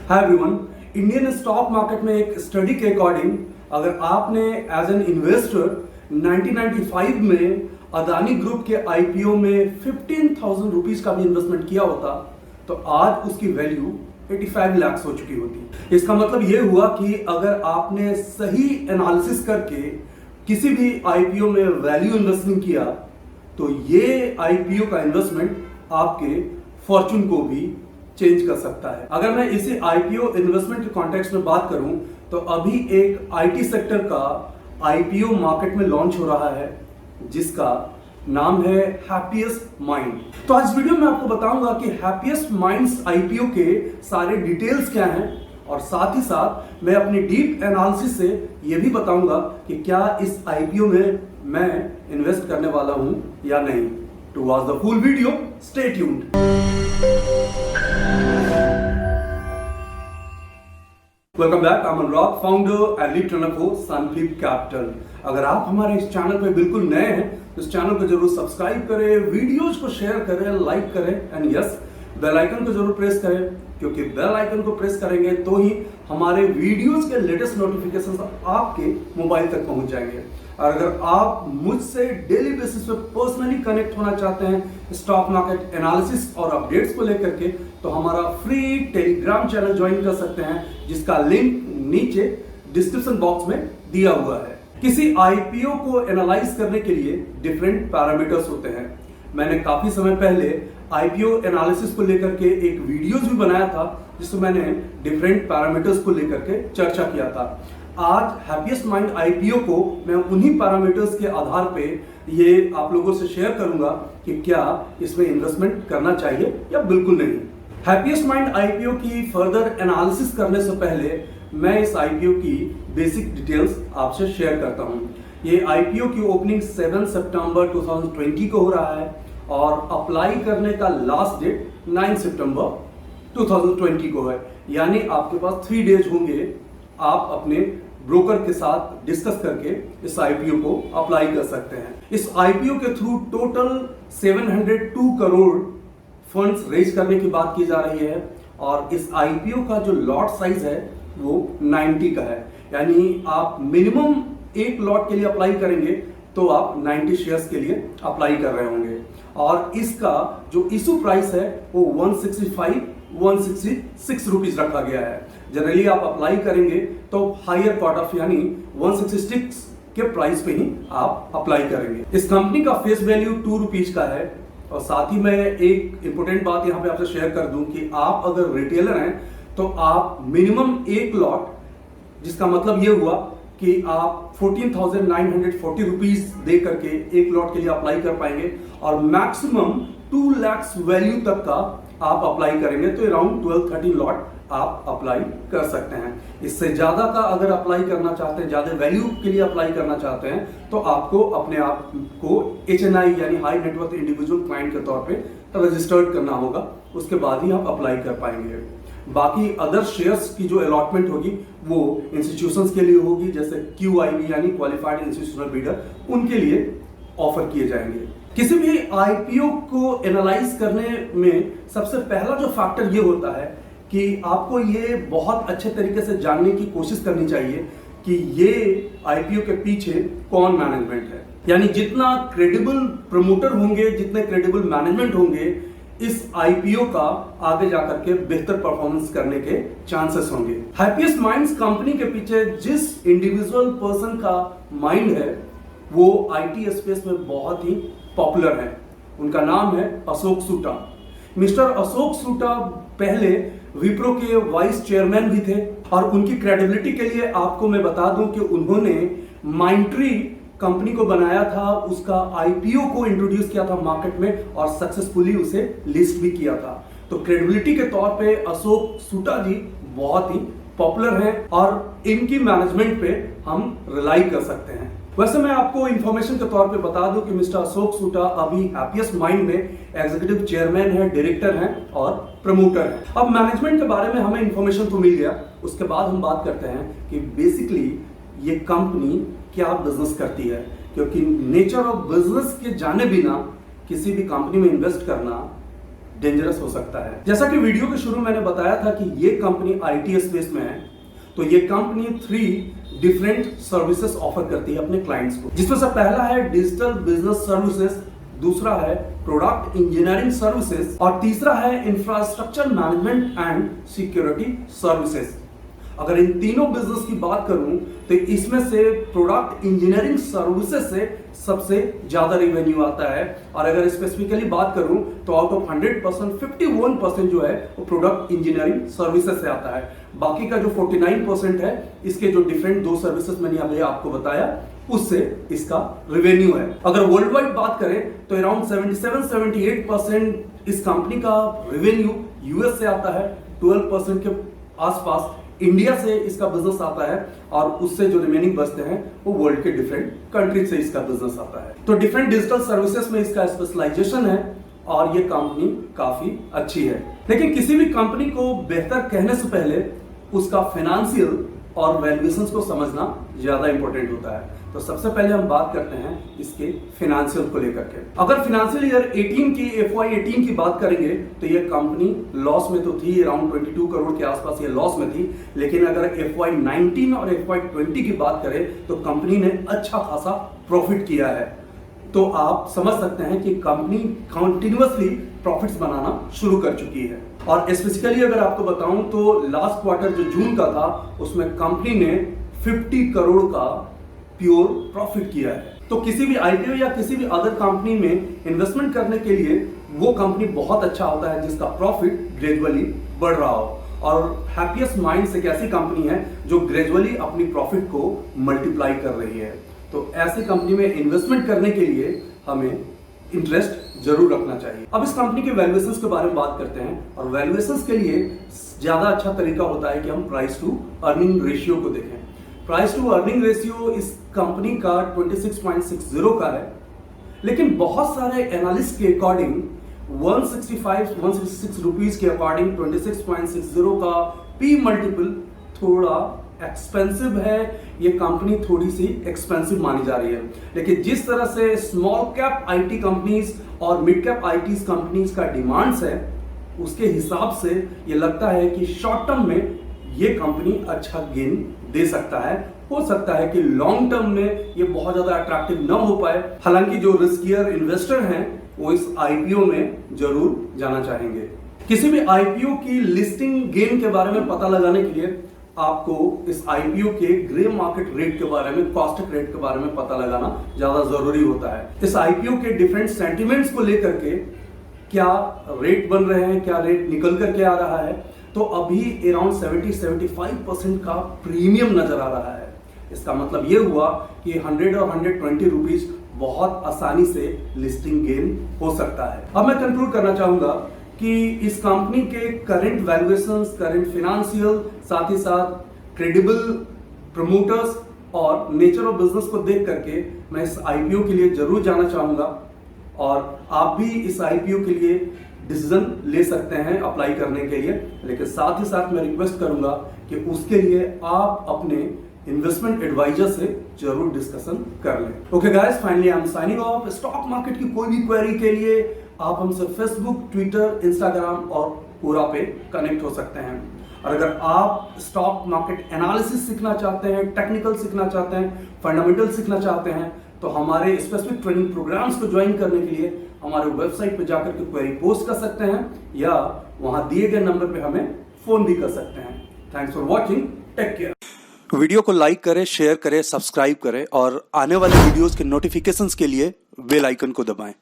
Hi everyone, Indian stock market में एक study के अकॉर्डिंग अगर आपने एज एन इन्वेस्टर 1995 में अदानी ग्रुप के आईपीओ में 15,000 रुपीज का भी इन्वेस्टमेंट किया होता तो आज उसकी वैल्यू 85 लाख हो चुकी होती। इसका मतलब यह हुआ कि अगर आपने सही एनालिसिस करके किसी भी आईपीओ में वैल्यू इन्वेस्टमेंट किया तो ये आईपीओ का इन्वेस्टमेंट आपके फॉर्चून को भी चेंज कर सकता है। अगर मैं इसी आईपीओ इन्वेस्टमेंट के कॉन्टेक्स्ट में बात करूं तो अभी एक आईटी सेक्टर का आईपीओ मार्केट में लॉन्च हो रहा है जिसका नाम है हैप्पीएस्ट माइंड। तो आज वीडियो में आपको बताऊंगा कि हैप्पीएस्ट माइंड्स आईपीओ के सारे डिटेल्स क्या हैं और साथ ही साथ मैं अपनी डीप एनालिसिस से यह भी बताऊंगा कि क्या इस आईपीओ में मैं इन्वेस्ट करने वाला हूं या नहीं। To watch the full video, stay tuned. Welcome back, I am Anurag, founder and lead trainer for Sunflip capital. अगर आप हमारे इस चैनल पे बिल्कुल नए हैं तो इस चैनल को जरूर सब्सक्राइब करें, वीडियोज को शेयर करें, लाइक करें एंड यस बेल आइकन को जरूर प्रेस करें, क्योंकि बेल आइकन को प्रेस करेंगे तो ही हमारे वीडियोस के लेटेस्ट नोटिफिकेशंस आपके मोबाइल तक पहुंच जाएंगे। और अगर आप मुझसे डेली बेसिस पे पर्सनली कनेक्ट होना चाहते हैं स्टॉक मार्केट एनालिसिस और अपडेट्स को लेकर के तो हमारा फ्री टेलीग्राम चैनल ज्वाइन कर सकते हैं जिसका लिंक नीचे डिस्क्रिप्शन बॉक्स में दिया हुआ है। किसी आईपीओ को एनालाइज करने के लिए डिफरेंट पैरामीटर्स होते हैं। मैंने काफी समय पहले आईपीओ एनालिसिस को लेकर के एक वीडियोस भी बनाया था जिसमें मैंने डिफरेंट पैरामीटर्स को लेकर के चर्चा किया था। आज हैप्पीएस्ट माइंड आईपीओ को मैं उन्हीं पैरामीटर्स के आधार पे ये आप लोगों से शेयर करूंगा कि क्या इसमें इन्वेस्टमेंट करना चाहिए या बिल्कुल नहीं। हैप्पीएस्ट माइंड आईपीओ की फर्दर एनालिसिस करने से पहले मैं इस आईपीओ की बेसिक डिटेल्स आपसे शेयर करता हूं। ये आईपीओ की ओपनिंग 7 सितंबर 2020 को हो रहा है और अप्लाई करने का लास्ट डेट 9 सितंबर 2020 को है। यानी आपके पास 3 डेज होंगे आप अपने ब्रोकर के साथ डिस्कस करके इस आईपीओ को अप्लाई कर सकते हैं। इस आईपीओ के through total 702 crore funds raise करने की बात की जा रही है और इस आईपीओ का जो लॉट साइज है वो 90 का है। यानी आप मिनिमम एक लॉट के लिए अप्लाई करेंगे तो आप 90 शेयर्स के लिए अप्लाई कर रहे होंगे और इसका जो इशू प्राइस है वो 166 रुपीज रखा गया है। जनरली आप अप्लाई करेंगे तो हायर कट ऑफ यानी 166 के प्राइस पे ही आप अप्लाई करेंगे। इस कंपनी का फेस वैल्यू 2 रुपीज का है और साथ ही मैं एक इंपॉर्टेंट बात यहाँ पे आपसे शेयर कर दूं कि आप अगर रिटेलर हैं तो आप मिनिमम एक लॉट, जिसका मतलब ये हुआ कि आप 14,940 रुपीज दे करके एक लॉट के लिए अप्लाई कर पाएंगे और मैक्सिमम 2 लाख वैल्यू तक का आप अप्लाई करेंगे तो अराउंड 12-13 लॉट आप अप्लाई कर सकते हैं। इससे ज्यादा का अगर अप्लाई करना चाहते हैं, ज्यादा वैल्यू के लिए अप्लाई करना चाहते हैं तो आपको अपने आप को HNI यानी हाई नेटवर्थ इंडिविजुअल क्लाइंट के तौर पे रजिस्टर्ड करना होगा, उसके बाद ही आप अप्लाई कर पाएंगे। बाकी अदर शेयर्स की जो अलॉटमेंट होगी वो इंस्टीट्यूशंस के लिए होगी, जैसे QIB यानी क्वालिफाइड इंस्टीट्यूशनल बिडर, उनके लिए ऑफर किए जाएंगे। किसी भी आईपीओ को एनालाइज करने में सबसे पहला जो फैक्टर ये होता है कि आपको ये बहुत अच्छे तरीके से जानने की कोशिश करनी चाहिए कि ये आईपीओ के पीछे कौन मैनेजमेंट है। यानी जितना क्रेडिबल प्रमोटर होंगे, जितने क्रेडिबल मैनेजमेंट होंगे, इस आईपीओ का आगे जाकर के बेहतर परफॉर्मेंस करने के चांसेस होंगे। हैप्पीएस्ट माइंड्स कंपनी के पीछे जिस इंडिविजुअल पर्सन का माइंड है वो आईटी स्पेस में बहुत ही पॉपुलर है। उनका नाम है अशोक सूटा। मिस्टर अशोक सूटा पहले विप्रो के वाइस चेयरमैन भी थे और उनकी क्रेडिबिलिटी के लिए आपको मैं बता दूं कि उन्होंने माइंट्री कंपनी को बनाया था, उसका आईपीओ को इंट्रोड्यूस किया था मार्केट में और सक्सेसफुली उसे लिस्ट भी किया था। तो क्रेडिबिलिटी के तौर पे अशोक सूटा जी बहुत ही पॉपुलर हैं और इनकी मैनेजमेंट पे हम रिलाई कर सकते हैं। वैसे मैं आपको इंफॉर्मेशन के तौर पे बता दूं कि मिस्टर अशोक सूटा अभी हैप्पीएस्ट माइंड में एग्जीक्यूटिव चेयरमैन है, डायरेक्टर हैं और प्रमोटर हैं। अब मैनेजमेंट के बारे में हमें इंफॉर्मेशन तो मिल गया, उसके बाद हम बात करते हैं कि बेसिकली ये कंपनी क्या बिजनेस करती है, क्योंकि नेचर ऑफ बिजनेस के जाने बिना किसी भी कंपनी में इन्वेस्ट करना डेंजरस हो सकता है। जैसा कि वीडियो के शुरू मैंने बताया था कि ये कंपनी आईटी स्पेस में है, तो ये कंपनी 3 डिफरेंट सर्विसेज ऑफर करती है अपने क्लाइंट्स को, जिसमें से पहला है डिजिटल बिजनेस सर्विसेज, दूसरा है प्रोडक्ट इंजीनियरिंग सर्विसेज और तीसरा है infrastructure management and security services. अगर इन तीनों बिजनेस की बात करूं तो इसमें से प्रोडक्ट इंजीनियरिंग सर्विसेज से सबसे ज्यादा रेवेन्यू आता है, और अगर स्पेसिफिकली बात करूं तो आउट ऑफ 100% 51% जो है वो प्रोडक्ट इंजीनियरिंग सर्विसेज से आता है। बाकी का जो 49% है इसके जो डिफरेंट 2 सर्विसेज मैंने अभी आपको बताया उससे इसका रेवेन्यू है। अगर वर्ल्ड वाइड बात करें तो अराउंड 77-78% इस कंपनी का रेवेन्यू यूएस से आता है, 12% के आसपास इंडिया से इसका बिजनेस आता है, और उससे जो रिमेनिंग बचते हैं वो वर्ल्ड के डिफरेंट कंट्रीज से इसका बिजनेस आता है। तो डिफरेंट डिजिटल सर्विसेज में इसका स्पेशलाइजेशन है और ये कंपनी काफी अच्छी है। लेकिन किसी भी कंपनी को बेहतर कहने से पहले उसका फाइनेंशियल और वैल्यूएशंस को समझना ज्यादा इंपॉर्टेंट होता है। तो सबसे पहले हम बात करते हैं इसके फाइनेंशियल को लेकर के। अगर फाइनेंशियल ईयर 18 की FY 18 की बात करेंगे तो ये कंपनी लॉस में तो थी, अराउंड 22 करोड़ के आसपास ये लॉस में थी। लेकिन अगर FY 19 और FY 20 की बात करें तो कंपनी ने अच्छा खासा प्रॉफिट किया है। तो आप समझ सकते हैं कि कंपनी कंटिन्यूअसली प्रॉफिट्स बनाना शुरू कर चुकी है। और स्पेसिफिकली अगर आपको बताऊं तो लास्ट क्वार्टर जो जून का था उसमें कंपनी ने 50 करोड़ का प्योर प्रॉफिट किया है। तो किसी भी आईपीओ या किसी भी अदर कंपनी में इन्वेस्टमेंट करने के लिए वो कंपनी बहुत अच्छा होता है जिसका प्रॉफिट ग्रेजुअली बढ़ रहा हो। और हैप्पीएस्ट माइंड्स एक ऐसी कंपनी है जो ग्रेजुअली अपनी प्रॉफिट को मल्टीप्लाई कर रही है। तो ऐसी कंपनी में इन्वेस्टमेंट करने के लिए हमें इंटरेस्ट जरूर रखना चाहिए। अब इस कंपनी के वैल्यूएशंस के बारे में बात करते हैं, और वैल्यूएशंस के लिए ज्यादा अच्छा तरीका होता है कि हम प्राइस टू अर्निंग रेशियो को देखें। प्राइस टू अर्निंग रेशियो इस कंपनी का 26.60 का है, लेकिन बहुत सारे एनालिस्ट के अकॉर्डिंग 166 रुपीज के अकॉर्डिंग 26.60 का पी मल्टीपल थोड़ा एक्सपेंसिव है। ये कंपनी थोड़ी सी एक्सपेंसिव मानी जा रही है। लेकिन जिस तरह से स्मॉल कैप आईटी कंपनीज और मिड कैप आईटी कंपनीज का डिमांड्स है उसके हिसाब से ये लगता है कि शॉर्ट टर्म में ये कंपनी अच्छा गेन दे सकता है। हो सकता है कि लॉन्ग टर्म में ये बहुत ज्यादा अट्रैक्टिव न हो पाए। हालांकि जो रिस्कियर इन्वेस्टर हैं वो इस आईपीओ में जरूर जाना चाहेंगे। किसी भी आईपीओ की लिस्टिंग गेन के बारे में पता लगाने के लिए आपको इस आईपीओ के ग्रे मार्केट रेट के बारे में, कॉस्ट रेट के बारे में पता लगाना ज्यादा जरूरी होता है। इस आईपीओ के डिफरेंट सेंटिमेंट्स को लेकर के क्या रेट बन रहे हैं, क्या रेट निकल करके आ रहा है, तो अभी अराउंड 70-75% का प्रीमियम नजर आ रहा है। इसका मतलब ये हुआ कि 100 और 120 रुपीज बहुत आसानी से लिस्टिंग गेन हो सकता है। अब मैं कंक्लूड करना चाहूंगा कि इस कंपनी के करंट वैल्यूएशंस, करंट फाइनेंशियल, साथ ही साथ क्रेडिबल प्रमोटर्स और नेचर ऑफ बिजनेस को देख करके मैं इस आईपीओ के लिए जरूर जाना चाहूंगा, और आप भी इस आईपीओ के लिए डिसीजन ले सकते हैं अप्लाई करने के लिए। लेकिन साथ ही साथ मैं रिक्वेस्ट करूंगा कि उसके लिए आप अपने इन्वेस्टमेंट एडवाइजर से जरूर डिस्कशन कर लें। Okay guys, finally I am signing off. Stock market की कोई भी क्वेरी के लिए आप हमसे फेसबुक, ट्विटर, इंस्टाग्राम और पूरा पे कनेक्ट हो सकते हैं। और अगर आप स्टॉक मार्केट एनालिसिस सीखना चाहते हैं, टेक्निकल सीखना चाहते हैं, फंडामेंटल सीखना चाहते हैं, तो हमारे स्पेसिफिक ट्रेनिंग प्रोग्राम्स को ज्वाइन करने के लिए हमारे वेबसाइट पर जाकर के क्वेरी पोस्ट कर सकते हैं या वहां दिए गए नंबर पे हमें फोन भी कर सकते हैं। Thanks for watching, take care. Video को लाइक करें, शेयर करें, सब्सक्राइब करें और आने वाले वीडियोस के नोटिफिकेशंस के लिए बेल आइकन को दबाएं।